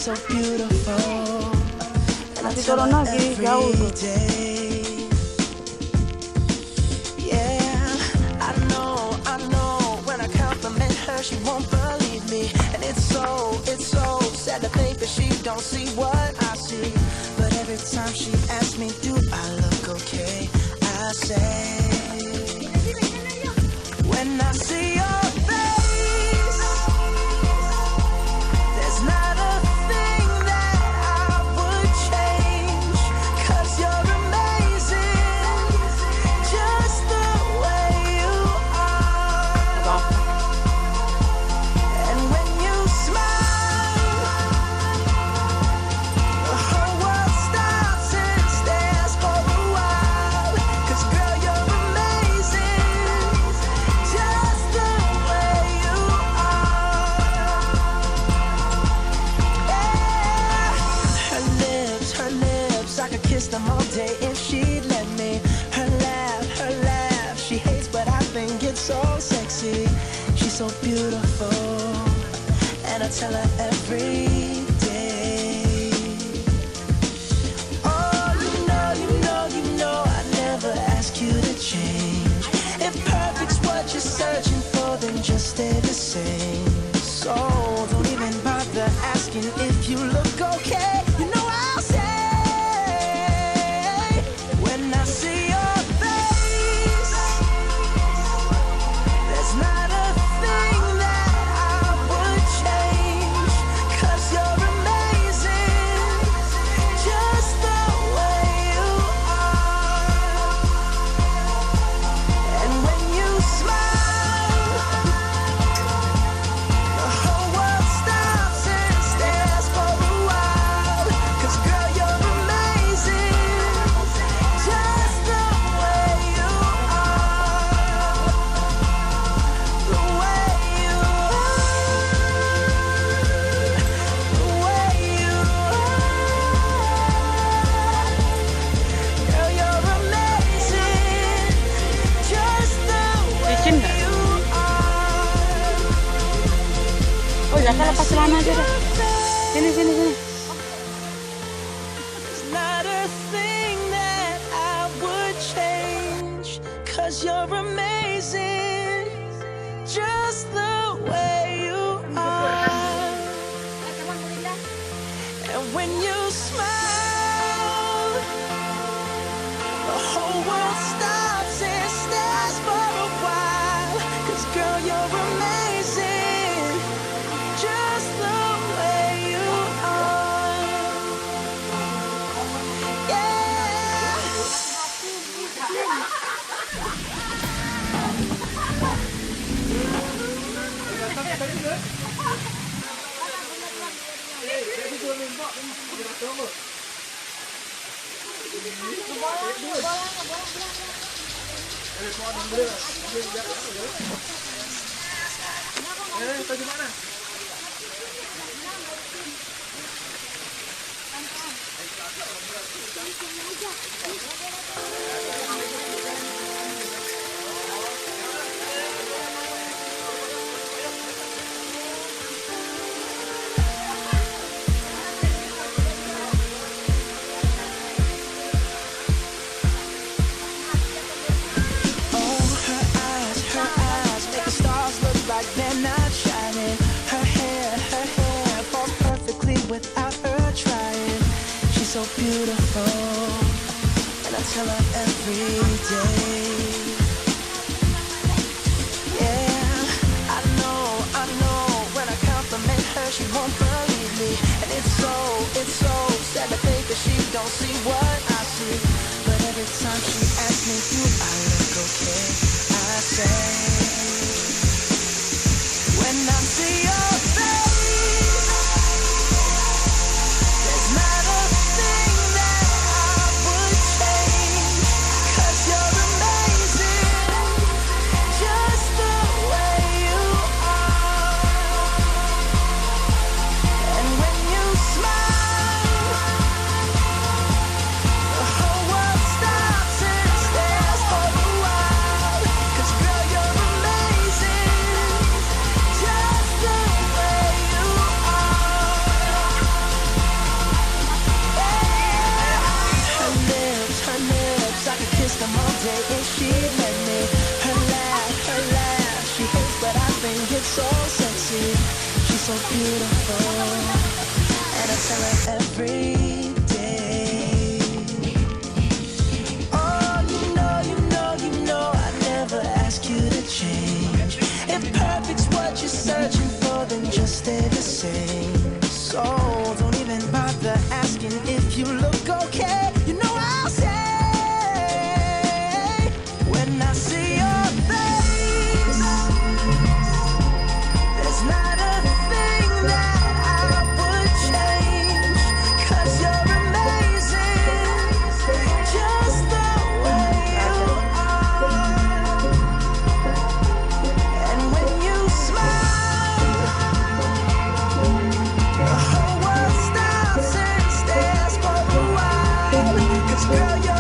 so beautiful, and I Masih tell turun her lagi, jauh every tuh. day. Yeah, I know when I compliment her, she won't believe me, and it's so sad to think that she don't see what I see. But every time she asks me, do I look okay, I say, when I see your face, there's not a thing that I would change, 'cause you're amazing, just the way you are. And when you smile, the whole world stops and stares for a while, 'cause girl, you're amazing, just the way you are. Yeah. Her lips, I could kiss them all day if she'd let me. Her laugh, she hates but I think it's so sexy. She's so beautiful, and I tell her every day. Oh, you know I never ask you to change. If perfect's what you're searching for, then just stay the same. So don't even bother asking if you look okay. You know I'll say, when I see your face, there's not a thing that I would change, 'cause you're amazing, just the way you are. And when you smile, the whole world stops and stares for a while, 'cause girl, you're amazing, just the way you are. The way you are, the way you are. Girl, you're amazing, just the way Licin nggak? you are. Oh ya, lepas celana aja deh. Sini. There's not a thing that I would change, 'cause you're amazing, just the way you are. And when you smile, the whole world stops and stares for a while, 'cause girl, you're amazing, just the way you are. Yeah. Oh, her eyes make the stars look like they're not shining. Her hair falls perfectly without her trying. She's so beautiful, and I tell her every day. Yeah, I know when I compliment her, she won't believe me, and it's so sad to think that she don't see what I see. But every time she asks me, do I look okay, I say, when I see your face, there's not a thing that I would change, 'cause you're amazing, just the way you are. And when you smile, so beautiful, and I tell her every day. Oh, you know, I never ask you to change. If perfect's what you're searching for, then just stay the same. So don't even bother asking if you look okay. You know I'll say when I see your face, there's not a thing that I would change, 'cause you're amazing, just the way you are. And when you smile, the whole world stops and stares for a while, 'cause girl, you're